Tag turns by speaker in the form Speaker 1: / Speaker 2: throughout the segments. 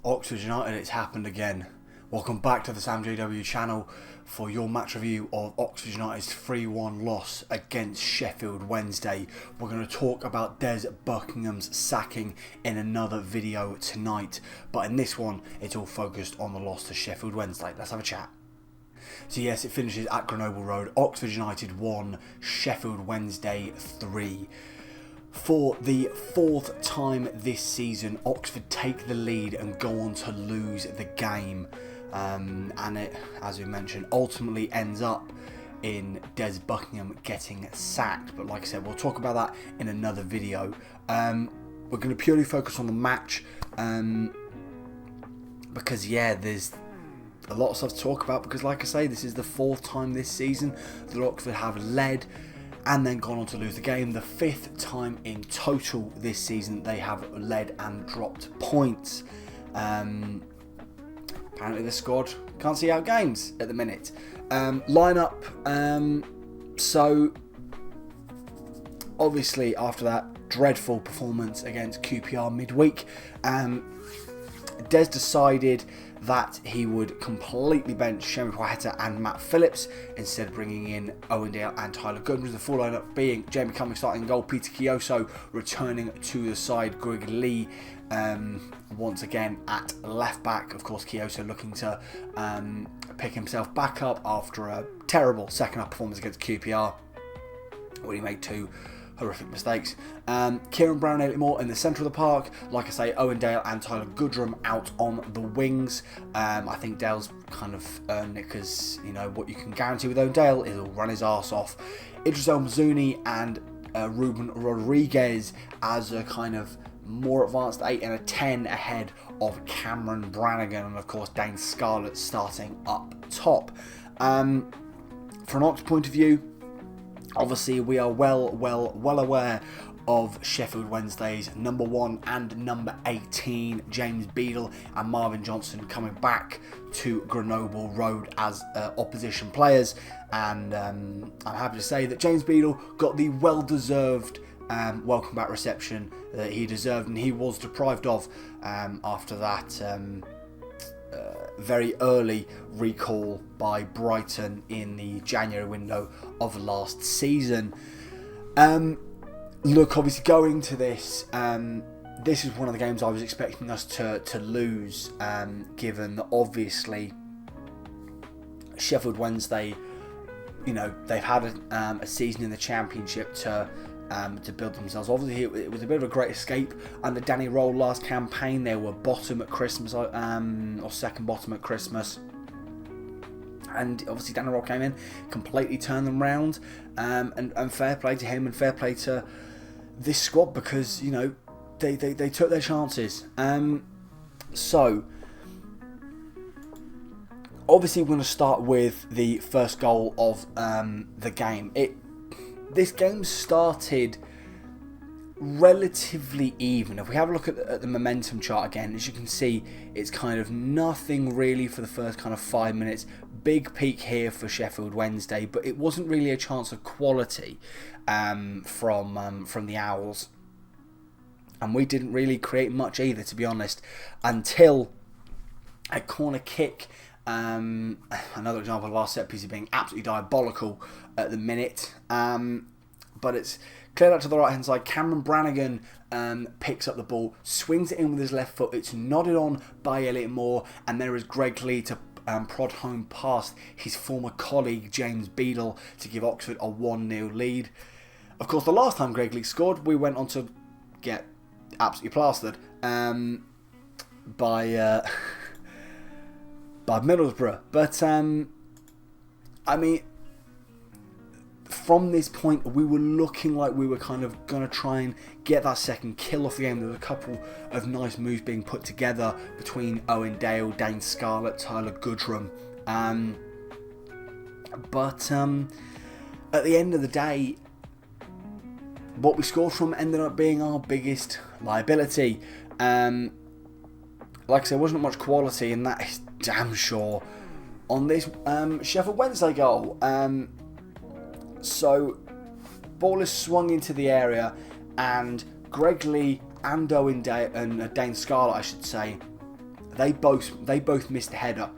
Speaker 1: Oxford United, it's happened again. Welcome back to the Sam JW channel for your match review of Oxford United's 3-1 loss against Sheffield Wednesday. We're going to talk about Des Buckingham's sacking in another video tonight, but in this one it's all focused on the loss to Sheffield Wednesday. Let's have a chat. So yes, it finishes at Grenoble Road. Oxford United 1, Sheffield Wednesday 3. For the fourth time this season, Oxford take the lead and go on to lose the game. And it, as we mentioned, ultimately ends up in Des Buckingham getting sacked. But like I said, we'll talk about that in another video. We're going to purely focus on the match because, yeah, there's a lot of stuff to talk about. Because, like I say, this is the fourth time this season that Oxford have led and then gone on to lose the game. The fifth time in total this season they have led and dropped points. Apparently the squad can't see out games at the minute. Lineup. So obviously after that dreadful performance against QPR midweek, Des decided that he would completely bench Shemi Kwaheta and Matt Phillips, instead of bringing in Owen Dale and Tyler Goodwin. The full lineup being Jamie Cumming starting in goal, Peter Kioso returning to the side, Greg Leigh once again at left back. Of course, Kioso looking to pick himself back up after a terrible second half performance against QPR, where he made two horrific mistakes. Kieran Brown, Elliott Moore in the centre of the park. Like I say, Owen Dale and Tyler Goodrum out on the wings. I think Dale's kind of earned it because, you know, what you can guarantee with Owen Dale is he'll run his arse off. Idris El Mzuni and Ruben Rodriguez as a kind of more advanced 8 and a 10 ahead of Cameron Brannagan, and of course Dane Scarlett starting up top. From an Ox point of view, obviously we are well aware of Sheffield Wednesday's number 1 and number 18, James Beadle and Marvin Johnson, coming back to Grenoble Road as opposition players, and I'm happy to say that James Beadle got the well-deserved welcome back reception that he deserved and he was deprived of after that very early recall by Brighton in the January window of last season. Look, obviously going to this, this is one of the games I was expecting us to lose, given that obviously Sheffield Wednesday, you know, they've had a season in the Championship to build themselves. Obviously, it was a bit of a great escape under Danny Rohl last campaign. They were bottom at Christmas, or second bottom at Christmas. And obviously Danny Rohl came in, completely turned them round. And fair play to him and fair play to this squad, because, you know, they took their chances. So, obviously we're going to start with the first goal of the game. This game started relatively even. If we have a look at the momentum chart again, as you can see, it's kind of nothing really for the first kind of 5 minutes. Big peak here for Sheffield Wednesday, but it wasn't really a chance of quality from the Owls, and we didn't really create much either, to be honest, until a corner kick. Another example of our set pieces being absolutely diabolical at the minute, but it's cleared out to the right hand side. Cameron Brannagan picks up the ball, swings it in with his left foot. It's nodded on by Elliott Moore, and there is Greg Leigh to prod home past his former colleague James Beadle to give Oxford a 1-0 lead. Of course, the last time Greg Leigh scored, we went on to get absolutely plastered by Middlesbrough. But I mean, from this point we were looking like we were kind of going to try and get that second kill off the game. There was a couple of nice moves being put together between Owen Dale, Dane Scarlett, Tyler Goodrum, but at the end of the day, what we scored from ended up being our biggest liability. Like I said, wasn't much quality, and that is damn sure on this Sheffield Wednesday goal. So, ball is swung into the area, and Greg Leigh and Owen Dale, and Dane Scarlett, I should say, They both missed the header.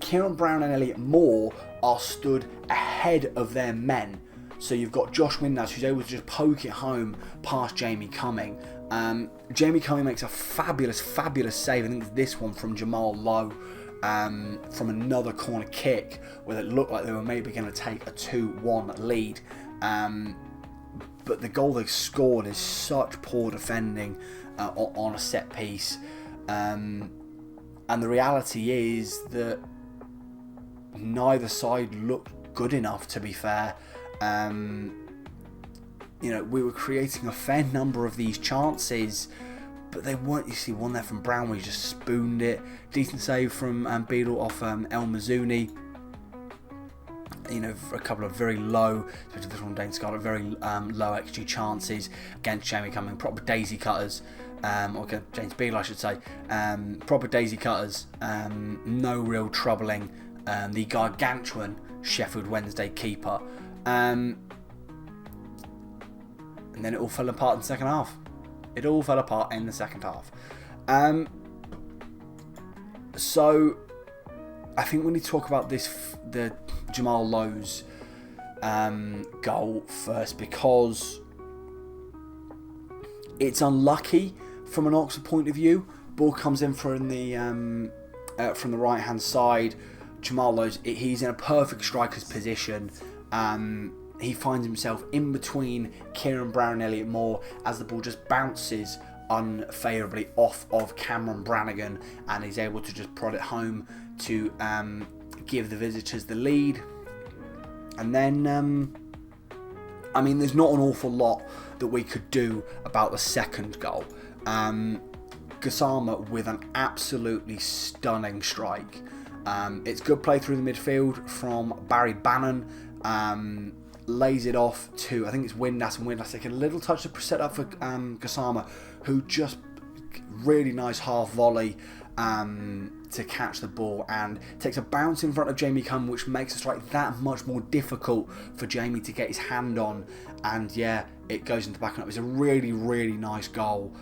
Speaker 1: Kieran Brown and Elliott Moore are stood ahead of their men. So you've got Josh Windass, who's able to just poke it home past Jamie Cumming. Jamie Cumming makes a fabulous save. I think it's this one from Jamal Lowe, from another corner kick, where it looked like they were maybe going to take a 2-1 lead. But the goal they scored is such poor defending on a set piece. And the reality is that neither side looked good enough, to be fair. We were creating a fair number of these chances, but they weren't. You see one there from Brown where he just spooned it. Decent save from Beadle off El Mazzuni. For a couple of very low, especially this one Dane Scarlett, very low XG chances against Jamie Cumming. Proper daisy cutters, or James Beadle I should say. Proper daisy cutters, no real troubling the gargantuan Sheffield Wednesday keeper. And then it all fell apart in the second half. So I think we need to talk about the Jamal Lowe's goal first, because it's unlucky from an Oxford point of view. Ball comes in from the right hand side. Jamal Lowe's, he's in a perfect striker's position. He finds himself in between Kieran Brown and Elliott Moore as the ball just bounces unfavourably off of Cameron Brannagan, and he's able to just prod it home to give the visitors the lead. And then, there's not an awful lot that we could do about the second goal. Gassma with an absolutely stunning strike. It's good play through the midfield from Bannon. Lays it off to, I think it's Windass, and Windass take a little touch to set up for Gassma, who just really nice half volley to catch the ball, and takes a bounce in front of Jamie Cumming, which makes the strike that much more difficult for Jamie to get his hand on. And yeah, it goes into the back and up. It's a really, really nice goal.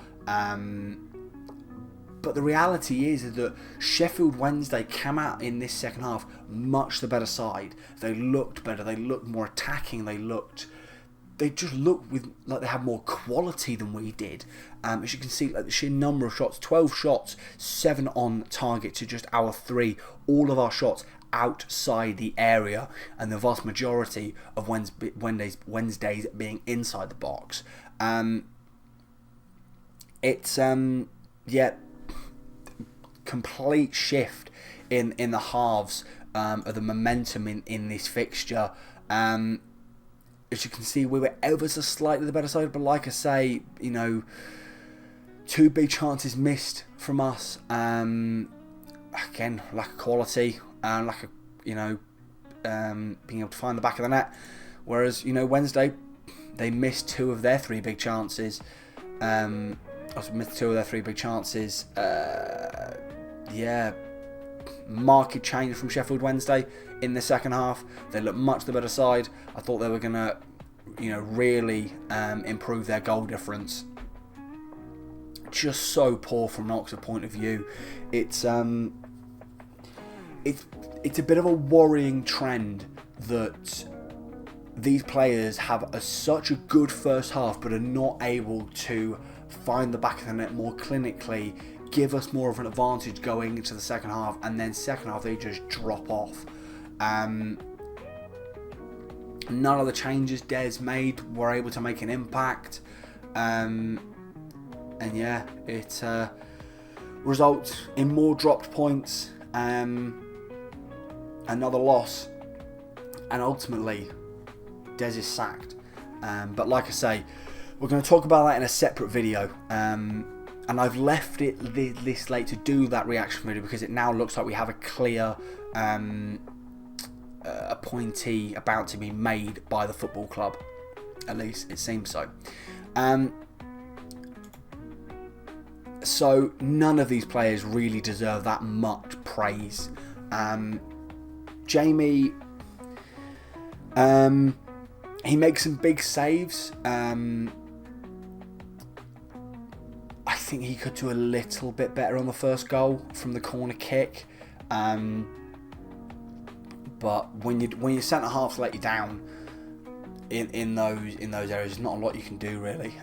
Speaker 1: But the reality is that Sheffield Wednesday came out in this second half much the better side. They looked better. They looked more attacking. They just looked like they had more quality than we did. As you can see, like the sheer number of shots, 12 shots, 7 on target to just our 3. All of our shots outside the area, and the vast majority of Wednesdays being inside the box. Complete shift in the halves of the momentum in this fixture. As you can see, we were ever so slightly the better side, but like I say, 2 big chances missed from us. Again, lack of quality, lack of being able to find the back of the net. Whereas Wednesday, they missed 2 of their 3 big chances. Marked change from Sheffield Wednesday in the second half. They looked much the better side. I thought they were going to, really improve their goal difference. Just so poor from an Oxford point of view. It's a bit of a worrying trend that these players have such a good first half, but are not able to find the back of the net more clinically, give us more of an advantage going into the second half, and then second half they just drop off. None of the changes Des made were able to make an impact, and yeah, it results in more dropped points, another loss, and ultimately Des is sacked. But like I say, we're going to talk about that in a separate video, and I've left it this late to do that reaction video because it now looks like we have a clear appointee about to be made by the football club. At least it seems so. So none of these players really deserve that much praise. Jamie, he makes some big saves. I think he could do a little bit better on the first goal from the corner kick. But when your centre halves let you down in those areas, there's not a lot you can do really.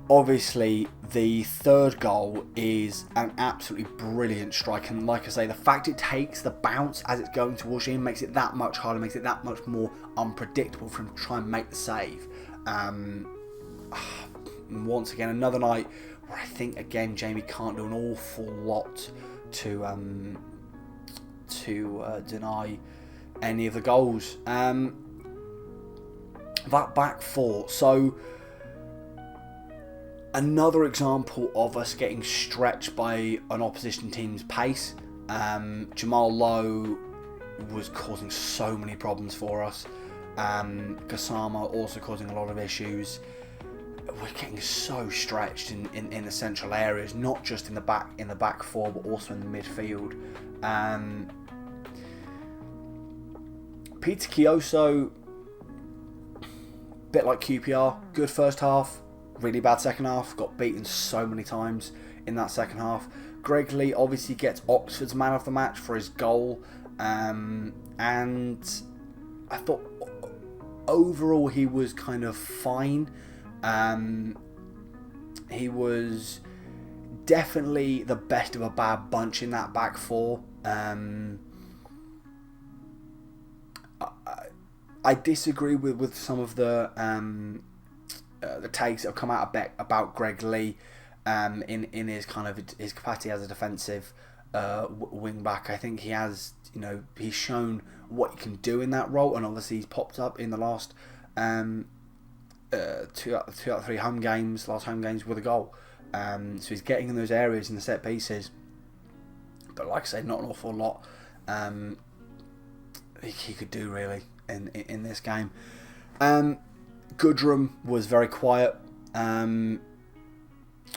Speaker 1: Obviously, the third goal is an absolutely brilliant strike, and like I say, the fact it takes the bounce as it's going towards you makes it that much harder, makes it that much more unpredictable for him to try and make the save. Once again, another night where I think again Jamie can't do an awful lot to deny any of the goals. That back four, so another example of us getting stretched by an opposition team's pace. Jamal Lowe was causing so many problems for us. Gassma also causing a lot of issues. We're getting so stretched in the central areas, not just in the back four, but also in the midfield. Peter Kioso, bit like QPR, good first half, really bad second half, got beaten so many times in that second half. Greg Leigh obviously gets Oxford's man of the match for his goal, and I thought overall he was kind of fine. He was definitely the best of a bad bunch in that back four. I disagree with some of the takes that have come out about Greg Leigh in his kind of his capacity as a defensive wing back. I think he has, he's shown what he can do in that role, and obviously he's popped up in the last two out of three home games with a goal. So he's getting in those areas in the set pieces, but like I say, not an awful lot he could do really in this game. Goodrum was very quiet.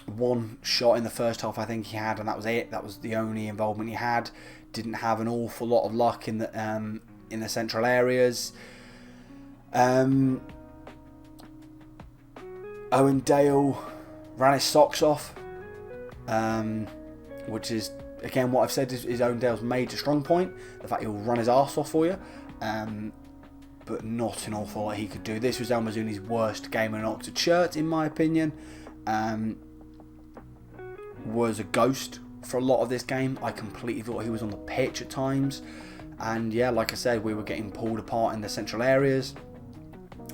Speaker 1: One shot in the first half I think he had, and that was it. That was the only involvement he had. Didn't have an awful lot of luck in the central areas. Owen Dale ran his socks off, which is again what I've said is Owen Dale's major strong point. The fact he'll run his arse off for you. But not an awful lot he could do. This was El Mazzuni's worst game in an Oxford shirt, in my opinion. Was a ghost for a lot of this game. I completely thought he was on the pitch at times. And yeah, like I said, we were getting pulled apart in the central areas.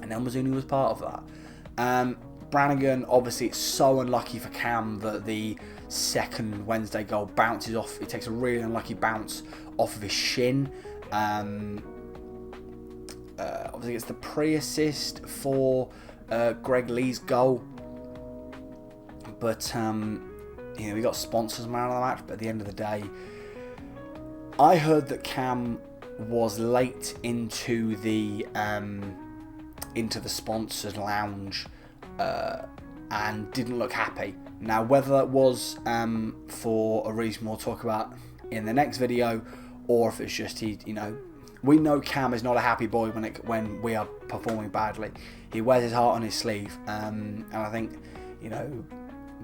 Speaker 1: And El Mazzuni was part of that. Brannagan, obviously it's so unlucky for Cam that the second Wednesday goal bounces off. It takes a really unlucky bounce off of his shin. Obviously it's the pre-assist for Greg Leigh's goal, but we got sponsors man of the match. But at the end of the day, I heard that Cam was late into the sponsors lounge and didn't look happy. Now whether that was for a reason we'll talk about in the next video, or if it's just we know Cam is not a happy boy when we are performing badly. He wears his heart on his sleeve, and I think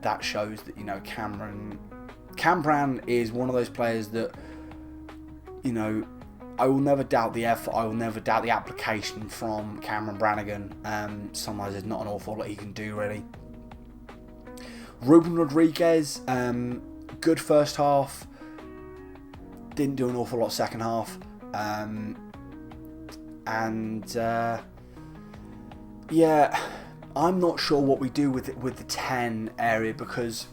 Speaker 1: that shows that Cam Brann is one of those players that I will never doubt the effort. I will never doubt the application from Cameron Brannagan. Sometimes there's not an awful lot he can do really. Ruben Rodriguez, good first half. Didn't do an awful lot second half. I'm not sure what we do with the 10 area, because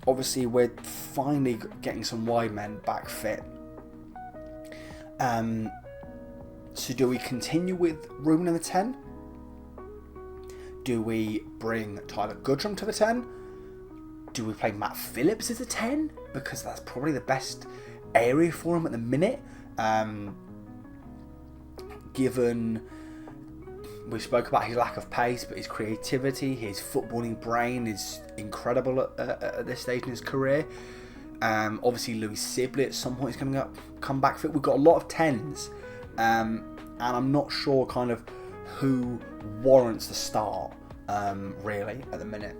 Speaker 1: obviously we're finally getting some wide men back fit. So do we continue with Ruben in the 10? Do we bring Tyler Goodrum to the 10? Do we play Matt Phillips as a 10? Because that's probably the best area for him at the minute. Given we spoke about his lack of pace, but his creativity, his footballing brain is incredible at this stage in his career. Obviously Louis Sibley at some point is going to come back fit. We've got a lot of 10s, and I'm not sure kind of who warrants the start. really, at the minute.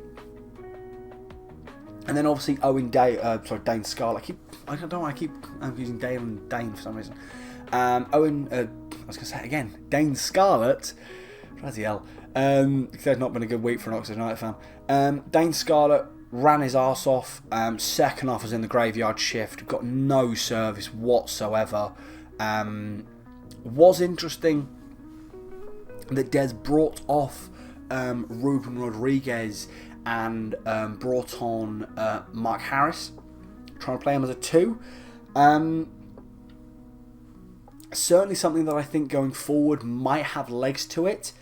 Speaker 1: And then obviously Dane Scarlett. I don't know why I keep using Dale and Dane for some reason. I was going to say it again. Dane Scarlett. Bloody hell. There's not been a good week for an Oxford United fan. Dane Scarlett ran his arse off. Second half was in the graveyard shift. Got no service whatsoever. Was interesting that Des brought off Ruben Rodriguez and brought on Mark Harris, trying to play him as a 2. Certainly something that I think going forward might have legs to it.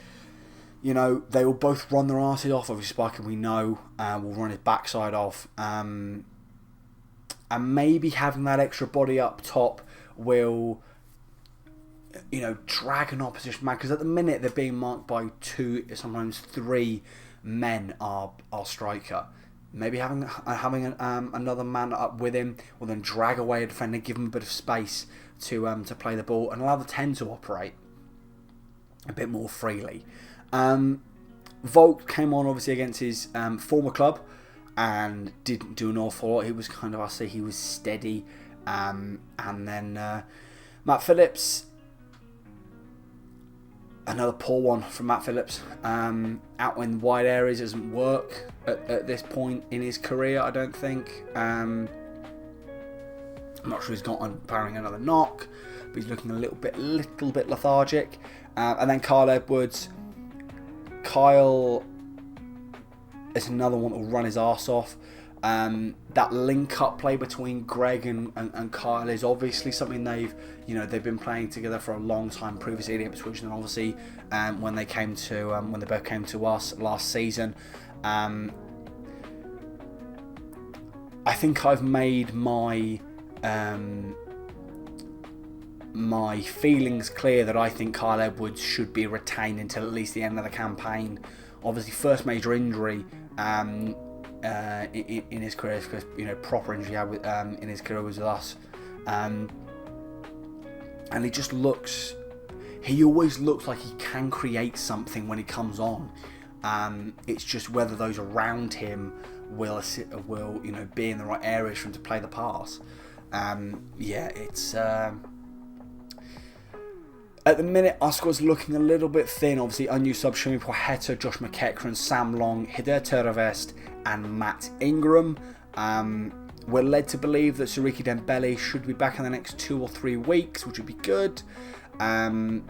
Speaker 1: You know, they will both run their arses off. Obviously, Spiker, we know, will run his backside off. And maybe having that extra body up top will, you know, drag an opposition man. Because at the minute, they're being marked by 2, sometimes 3 men, our striker. Maybe having another man up with him will then drag away a defender, give him a bit of space to play the ball and allow the 10 to operate a bit more freely. Volk came on obviously against his former club and didn't do an awful lot. He was kind of, he was steady. And then Matt Phillips, another poor one from Matt Phillips. Out in wide areas doesn't work at this point in his career, I don't think. I'm not sure he's got on powering another knock, but he's looking a little bit lethargic. And then Kyle Edwards. Kyle is another one that will run his arse off. That link-up play between Greg and Kyle is obviously something they've been playing together for a long time previously at Ipswich, and obviously when they both came to us last season. I think I've made my feelings clear that I think Kyle Edwards should be retained until at least the end of the campaign. Obviously, first major injury in his career, because proper injury in his career was with us, and he always looks like he can create something when he comes on. It's just whether those around him will be in the right areas for him to play the pass. It's at the minute our squad's looking a little bit thin. Obviously, unused subs Shumi Poheta, Josh McEachran, Sam Long, Hider Terravest and Matt Ingram. We're led to believe that Sariki Dembele should be back in the next 2 or 3 weeks, which would be good. We're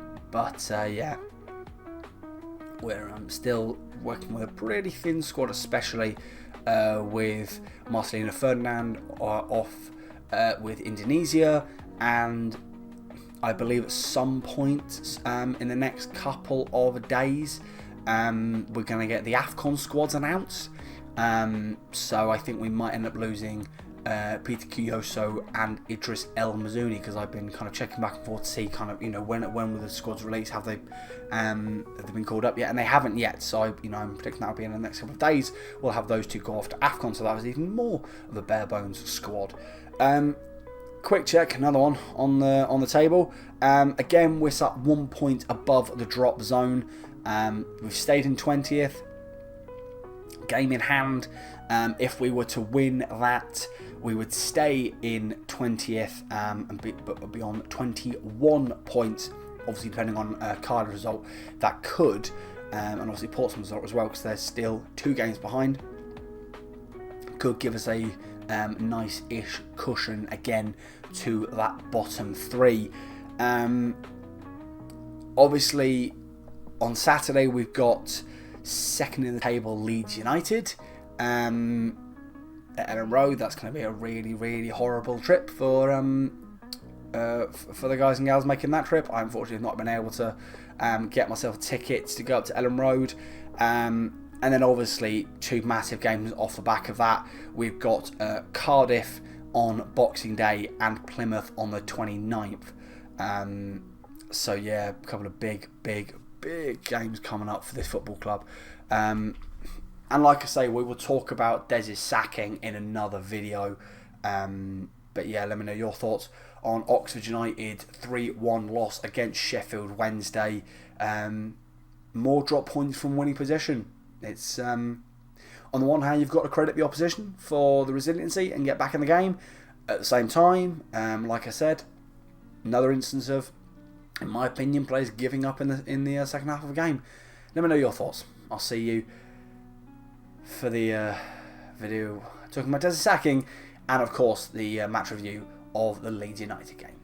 Speaker 1: still working with a pretty thin squad, especially with Marcelino Ferdinand off with Indonesia, and I believe at some point in the next couple of days we're going to get the AFCON squads announced. So I think we might end up losing Peter Kyoso and Idris El Mazouni, because I've been kind of checking back and forth to see when will the squads release, have they been called up yet, and they haven't yet. So I'm predicting that'll be in the next couple of days. We'll have those two go off to AFCON, so that was even more of a bare bones squad. Quick check, another one on the table. Again, we're sat 1 point above the drop zone. We've stayed in 20th. Game in hand. If we were to win that, we would stay in 20th and be on 21 points. Obviously, depending on Cardiff result, that could, and obviously Portsmouth result as well, because they're still 2 games behind. Could give us a nice-ish cushion again to that bottom 3. Obviously, on Saturday we've got second in the table Leeds United at Ellen Road. That's going to be a really, really horrible trip for the guys and gals making that trip. I unfortunately have not been able to get myself tickets to go up to Ellen Road. And then obviously 2 massive games off the back of that. We've got Cardiff on Boxing Day and Plymouth on the 29th. So yeah, a couple of big games coming up for this football club. And like I say, we will talk about Dez's sacking in another video. But yeah, let me know your thoughts on Oxford United 3-1 loss against Sheffield Wednesday. More drop points from winning possession. It's on the one hand, you've got to credit the opposition for the resiliency and get back in the game. At the same time, like I said, another instance of, in my opinion, players giving up in the second half of the game. Let me know your thoughts. I'll see you for the video talking about Desert sacking, and of course the match review of the Leeds United game.